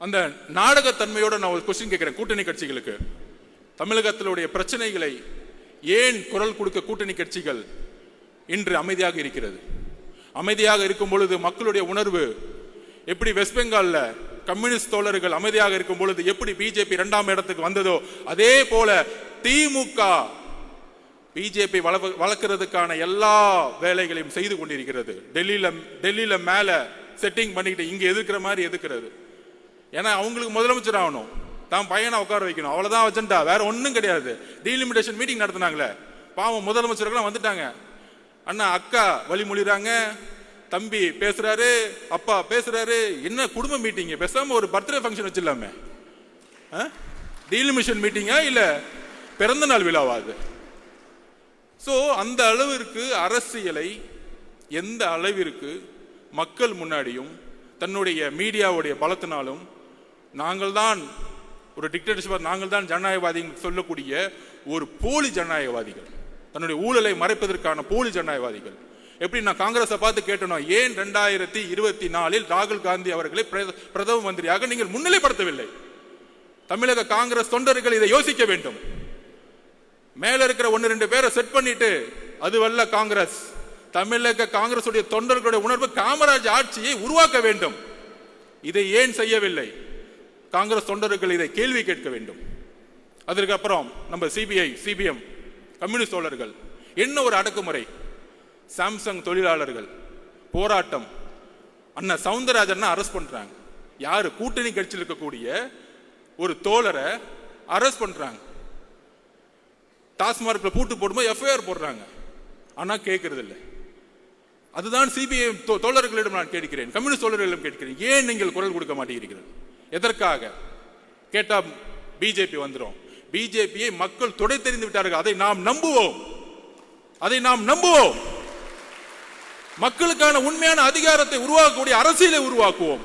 அந்த நாடகத்தன்மையோட நான் ஒரு கொஸ்டின் கேட்கிறேன் கூட்டணி கட்சிகளுக்கு. தமிழகத்திலுடைய பிரச்சனைகளை ஏன் குரல் கொடுக்க கூட்டணி கட்சிகள் இன்று அமைதியாக இருக்கிறது? அமைதியாக இருக்கும் பொழுது மக்களுடைய உணர்வு எப்படி வெஸ்ட் பெங்கால்ல கம்யூனிஸ்ட் தோழர்கள் அமைதியாக இருக்கும் பொழுது எப்படி பிஜேபி 2ஆம் இடத்துக்கு வந்ததோ அதே போல திமுக பிஜேபி வளர்க்கிறதுக்கான எல்லா வேலைகளையும் செய்து கொண்டிருக்கிறது. டெல்லியில மேல செட்டிங் பண்ணிக்கிட்டு இங்க எதிர்க்கிற மாதிரி எதிர்க்கிறது. ஏன்னா அவங்களுக்கு முதலமைச்சர் ஆகணும், தான் பையனை உட்கார வைக்கணும், அவ்வளவுதான் அஜெண்டா, வேற ஒன்றும் கிடையாது. டீலிமிட்டேஷன் மீட்டிங் நடத்தினாங்களே, பாவம் முதலமைச்சர்கள்லாம் வந்துட்டாங்க. அண்ணா அக்கா வழிமொழிறாங்க, தம்பி பேசுறாரு, அப்பா பேசுறாரு. என்ன குடும்ப மீட்டிங்? பேசாம ஒரு பர்த்டே ஃபங்க்ஷன் வச்சிடலாமே. டீலிமிட்டேஷன் மீட்டிங்கா இல்ல பிறந்த நாள் விழாவா அது? சோ அந்த அளவிற்கு அரசியலை எந்த அளவிற்கு மக்கள் முன்னாடியும் தன்னுடைய மீடியாவுடைய பலத்தினாலும் நாங்கள் தான் ஒரு டிக்டேட்டர்ஷிப், நாங்கள் தான் ஜனநாயகவாதி சொல்லக்கூடிய ஒரு போலி ஜனநாயகவாதிகள், தன்னுடைய ஊழலை மறைப்பதற்கான போலி ஜனநாயகவாதிகள். எப்படி நான் காங்கிரஸை பார்த்து கேட்டணும், ஏன் 2024 ராகுல் காந்தி அவர்களை பிரதம மந்திரியாக நீங்கள் முன்னிலைப்படுத்தவில்லை? தமிழக காங்கிரஸ் தொண்டர்கள் இதை யோசிக்க வேண்டும். மேல இருக்கிற 1-2 பேரை செட் பண்ணிட்டு அதுவல்ல காங்கிரஸ். தமிழக காங்கிரஸ் தொண்டர்களுடைய உணர்வு காமராஜ் ஆட்சியை உருவாக்க வேண்டும். இதை ஏன் செய்யவில்லை? காங்கிரஸ் தொண்டர்கள் இதை கேள்வி கேட்க வேண்டும். அதற்கு அப்புறம் நம்ம சிபிஐ சிபிஎம் கம்யூனிஸ்ட் தோழர்கள் என்ன ஒரு அடக்குமுறை. சாம்சங் தொழிலாளர்கள் போராட்டம், அண்ணா சவுந்தரராஜன் அரெஸ்ட் பண்றாங்க. யாரு? கூட்டணி கட்சியில் இருக்கக்கூடிய ஒரு தோழரை அரெஸ்ட் பண்றாங்க. டாஸ்மார்க்ல பூட்டு போடும்போது எஃப்ஐஆர் போடுறாங்க. ஆனா கேட்கறது இல்லை. அதுதான் சிபிஐ தோழர்களிடம் நான் கேட்கிறேன், கம்யூனிஸ்ட் தோழர்களிடம் கேட்கிறேன், ஏன் நீங்கள் குரல் கொடுக்க மாட்டேங்கிறீர்கள்? எதற்காக கேட்டா பிஜேபி வந்துடும். பிஜேபியை மக்கள் தொடை தெரிந்து விட்டார்கள். அதை நாம் நம்புவோம், அதை நாம் நம்புவோம். மக்களுக்கான உண்மையான அதிகாரத்தை உருவாக்கக்கூடிய அரசியலை உருவாக்குவோம்.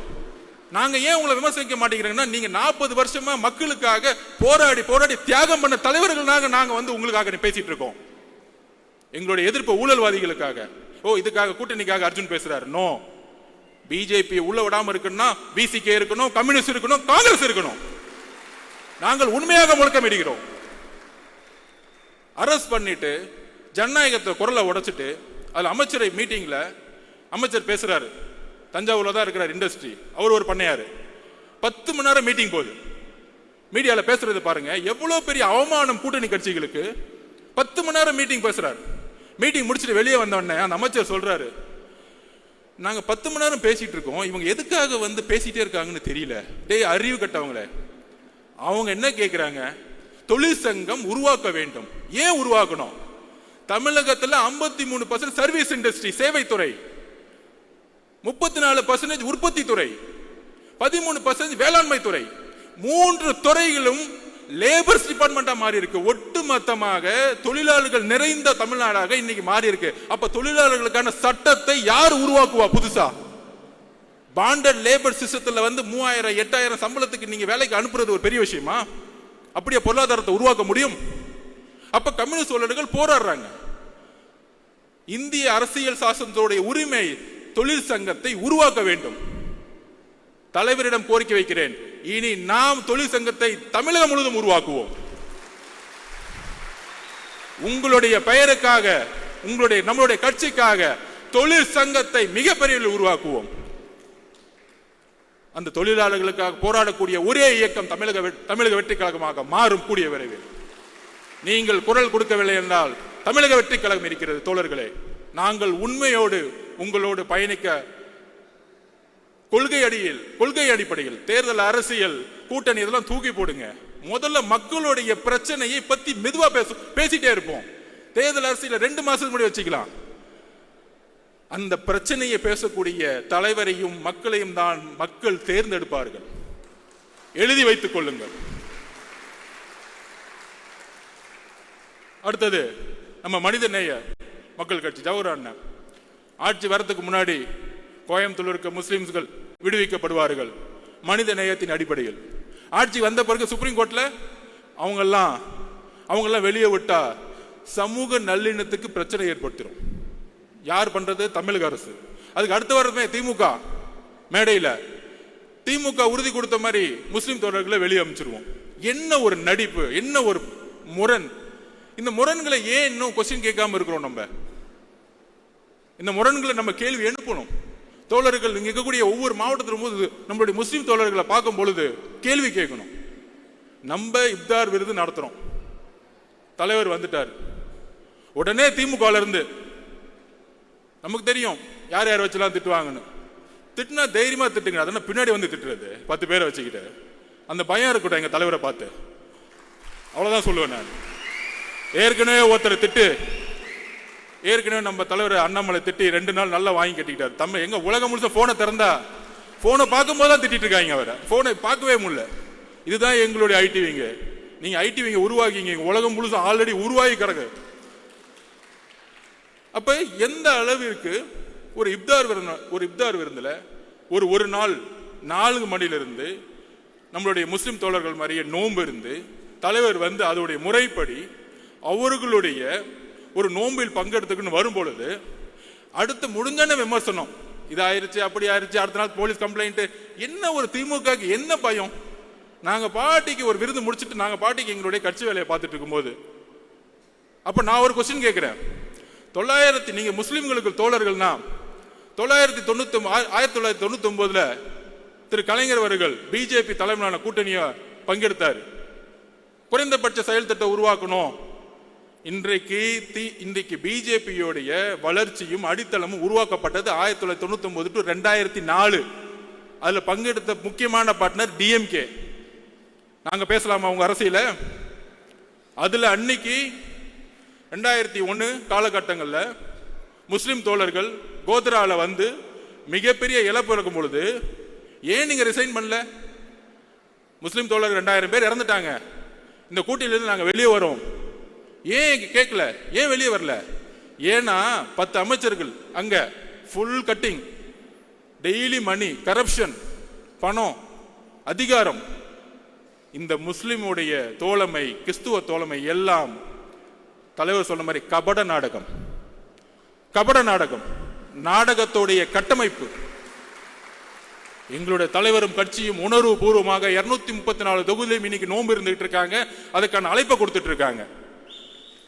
நாங்க ஏன் உங்களை விமர்சிக்க மாட்டேங்கிறோம்னா, நீங்க 40 வருஷமா மக்களுக்காக போராடி போராடி தியாகம் பண்ண தலைவர்கள் நாங்க வந்து உங்களுக்காக பேசிட்டு இருக்கோம். எங்களுடைய எதிர்ப்பு ஊழல்வாதிகளுக்காக. இதுக்காக கூட்டணிக்காக அர்ஜுன் பேசுறாரு. நோ, பிஜேபி உள்ள விடாம இருக்குன்னா விசிகே இருக்கணும், கம்யூனிஸ்ட் இருக்கணும், காங்கிரஸ் இருக்கணும். நாங்கள் உண்மையாக முழக்கமிடுகிறோம். அரஸ்ட் பண்ணிட்டு ஜனநாயகத்தை குரலை உடைச்சிட்டு அதுல அமைச்சரை மீட்டிங்ல அமைச்சர் பேசுறாரு. தஞ்சாவூர்ல தான் இருக்கிறார் இண்டஸ்ட்ரி, அவர் ஒரு பண்ணையாரு. 10 மணி நேரம் மீட்டிங் போகுது. மீடியால பேசுறது பாருங்க, எவ்வளவு பெரிய அவமானம் கூட்டணி கட்சிகளுக்கு. 10 மணி நேரம் மீட்டிங் பேசுறாரு. மீட்டிங் முடிச்சுட்டு வெளியே வந்தோடனே அந்த அமைச்சர் சொல்றாரு, நாங்க 10 மணி நேரம் பேசிட்டு இருக்கோம், இவங்க எதுக்காக வந்து பேசிட்டே இருக்காங்கன்னு தெரியல. டேய் அறிவு கட்டவங்களே, அவங்க என்ன கேட்கிறாங்க? தொழிற்சங்கம் உருவாக்க வேண்டும். ஏன் உருவாக்கணும்? தமிழகத்தில் 53% சர்வீஸ் இண்டஸ்ட்ரி சேவைத்துறை, 34% உற்பத்தி துறை, 13% வேளாண்மை துறை. 3 துறைகளும் லேபர்ஸ் டிபார்ட்மெண்டா மாறி இருக்கு. ஒட்டுமொத்தமாக தொழிலாளர்கள் நிறைந்த தமிழ்நாடாக இன்னைக்கு மாறி இருக்கு. அப்ப தொழிலாளர்களுக்கான சட்டத்தை யார் உருவாக்குவா? புதுசா பாண்டட் லேபர் சிஸ்டத்துல வந்து 3000 8000 சம்பளத்துக்கு நீங்க வேலைக்கு அனுப்புறது ஒரு பெரிய விஷயமா? அப்படியே பொருளாதாரத்தை உருவாக்க முடியும்? அப்ப கம்யூனிஸ்ட் தோழர்கள் போராடுறாங்க. இந்திய அரசியல் சாசனத்தோடைய உரிமை தொழிற்சங்கத்தை உருவாக்க வேண்டும். தலைவரிடம் கோரிக்கை வைக்கிறேன், இனி நாம் தொழிற்சங்கத்தை தமிழகம் முழுவதும் உருவாக்குவோம். உங்களுடைய பெயருக்காக, நம்மளுடைய கட்சிக்காக தொழிற்சங்கத்தை மிகப்பெரிய உருவாக்குவோம். அந்த தொழிலாளர்களுக்காக போராடக்கூடிய ஒரே இயக்கம் தமிழக வெற்றி கழகமாக மாறும் கூடிய விரைவில். நீங்கள் குரல் கொடுக்கவில்லை என்றால் தமிழக வெற்றி கழகம் இருக்கிறது. தோழர்களே, நாங்கள் உண்மையோடு உங்களோடு பயணிக்க கொள்கை அடிப்படையில் தேர்தல் அரசியல் கூட்டணி இதெல்லாம் தூக்கி போடுங்க. முதல்ல மக்களுடைய பிரச்சனையை பத்தி மெதுவா பேசிட்டே இருப்போம். தேர்தல் அரசியல் 2 மாசத்துக்கு முன்னாடி வச்சுக்கலாம். அந்த பிரச்சனையை பேசக்கூடிய தலைவரையும் மக்களையும் தான் மக்கள் தேர்ந்தெடுப்பார்கள். எழுதி வைத்துக் கொள்ளுங்கள். அடுத்தது நம்ம மனிதநேய மக்கள் கட்சி ஜவஹர் அண்ணன் ஆட்சி வரதுக்கு முன்னாடி கோயம்புத்தூர் இருக்க முஸ்லிம்கள் விடுவிக்கப்படுவார்கள் மனித நேயத்தின் அடிப்படையில். ஆட்சி வந்த பிறகு சுப்ரீம் கோர்ட்ல அவங்கெல்லாம் வெளியே விட்டா சமூக நல்லிணத்துக்கு பிரச்சனை ஏற்படுத்திடும். யார் பண்றது? தமிழக அரசு. அதுக்கு அடுத்த வாரமே திமுக மேடையில் திமுக உறுதி கொடுத்த மாதிரி முஸ்லிம் தோழர்களை வெளியே அமைச்சிருவோம். என்ன ஒரு நடிப்பு, என்ன ஒரு முரண்! இந்த முரண்களை ஏன் இன்னும் கொஸ்டின் கேட்காம இருக்கிறோம்? நம்ம இந்த முரண்களை நம்ம கேள்வி எழுப்பணும். தோழர்கள் இங்க இருக்கக்கூடிய ஒவ்வொரு மாவட்டத்திலும் போது நம்மளுடைய முஸ்லிம் தோழர்களை பார்க்கும் பொழுது கேள்வி கேட்கணும். நம்ம இப்தார் விருது நடத்துறோம், தலைவர் வந்துட்டார், உடனே திமுக இருந்து நமக்கு தெரியும் யார் யார் வச்செல்லாம் திட்டுவாங்கன்னு. திட்டுனா தைரியமா திட்டுங்க, அதனால பின்னாடி வந்து திட்டுறது 10 பேரை வச்சுக்கிட்டு அந்த பயம் இருக்கட்டும் எங்க தலைவரை பார்த்து. அவ்வளவுதான் சொல்லுவேன் நான். ஏற்கனவே ஒருத்தர் திட்டு, ஏற்கனவே நம்ம தலைவர் அண்ணாமலை திட்டி 2 நாள் நல்லா வாங்கி கட்டிக்கிட்டாரு. தம்ம எங்க உலகம் முழுச போனை திறந்தா போனை பார்க்கும் போதுதான் திட்டிட்டு இருக்காங்க. அவரை போனை பார்க்கவே முடியல. இதுதான் எங்களுடைய ஐடிவிங்க. நீங்க ஐடிவிங்க உருவாக்கிங்க, உலகம் முழுச ஆல்ரெடி உருவாகி கிடக்கு. அப்ப எந்த அளவிற்கு ஒரு இப்தார் விருந்துல ஒரு நாள் 4 மணிலிருந்து நம்மளுடைய முஸ்லிம் தோழர்கள் மாதிரியே நோன்பு இருந்து தலைவர் வந்து அதோடைய முறைப்படி அவர்களுடைய ஒரு நோம்பில் பங்கெடுத்துக்குன்னு வரும் பொழுது அடுத்து முடிஞ்சான விமர்சனம், இது ஆயிருச்சு அப்படி ஆயிருச்சு, அடுத்த நாள் போலீஸ் கம்ப்ளைண்ட். என்ன ஒரு திமுக என்ன பயம்? நாங்க பாட்டிக்கு ஒரு விருது முடிச்சுட்டு நாங்க பாட்டிக்கு எங்களுடைய கட்சி வேலையை பார்த்துட்டு இருக்கும்போது அப்ப நான் ஒரு கொஸ்டின் கேட்கிறேன். நீங்க முஸ்லிம்களுக்கு தோழர்கள்னா 1999 திரு கலைஞர் அவர்கள் பிஜேபி தலைமையிலான கூட்டணியை பங்கெடுத்தார். குறைந்தபட்ச செயல் திட்டம் உருவாக்கணும். இன்றைக்கு பிஜேபியோடைய வளர்ச்சியும் அடித்தளமும் உருவாக்கப்பட்டது 1999 to 2004. அதுல பங்கெடுத்த முக்கியமான பார்ட்னர் டிஎம்கே. நாங்க பேசலாமா உங்க அரசியல? அதுல அன்னைக்கு 2001 காலகட்டங்கள்ல முஸ்லிம் தோழர்கள் கோத்ரால வந்து மிகப்பெரிய இழப்பு இருக்கும் பொழுது ஏன் நீங்க ரிசைன் பண்ணல? முஸ்லிம் தோழர்கள் 2000 பேர் இறந்துட்டாங்க, இந்த கூட்டணியிலிருந்து நாங்க வெளியே வரோம், ஏன் கேட்கல? ஏன் வெளியே வரல? ஏன்னா 10 அமைச்சர்கள் அங்க ஃபுல் கட்டிங், டெய்லி மணி, கரப்ஷன், பணம், அதிகாரம். இந்த முஸ்லிமுடைய தோழமை, கிறிஸ்துவ தோழமை எல்லாம் தலைவர் சொன்ன மாதிரி கபட நாடகம். நாடகத்தோடைய கட்டமைப்பு. எங்களுடைய தலைவரும் கட்சியும் உணர்வு பூர்வமாக 234 தொகுதியிலும் இன்னைக்கு நோன்பு இருந்துட்டு இருக்காங்க. அதுக்கான அழைப்பை கொடுத்துட்டு இருக்காங்க.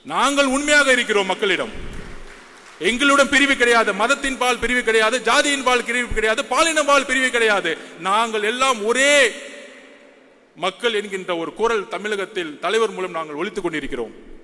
நாங்கள் உண்மையாக இருக்கிறோம் மக்களிடம். எங்களுடன் பிரிவு கிடையாது, மதத்தின் பால் பிரிவு கிடையாது, ஜாதியின் பால் பிரிவு கிடையாது, பாலின பால் பிரிவு கிடையாது. நாங்கள் எல்லாம் ஒரே மக்கள் என்கின்ற ஒரு குரல் தமிழகத்தில் தலைவர் மூலம் நாங்கள் ஒலித்துக் கொண்டிருக்கிறோம்.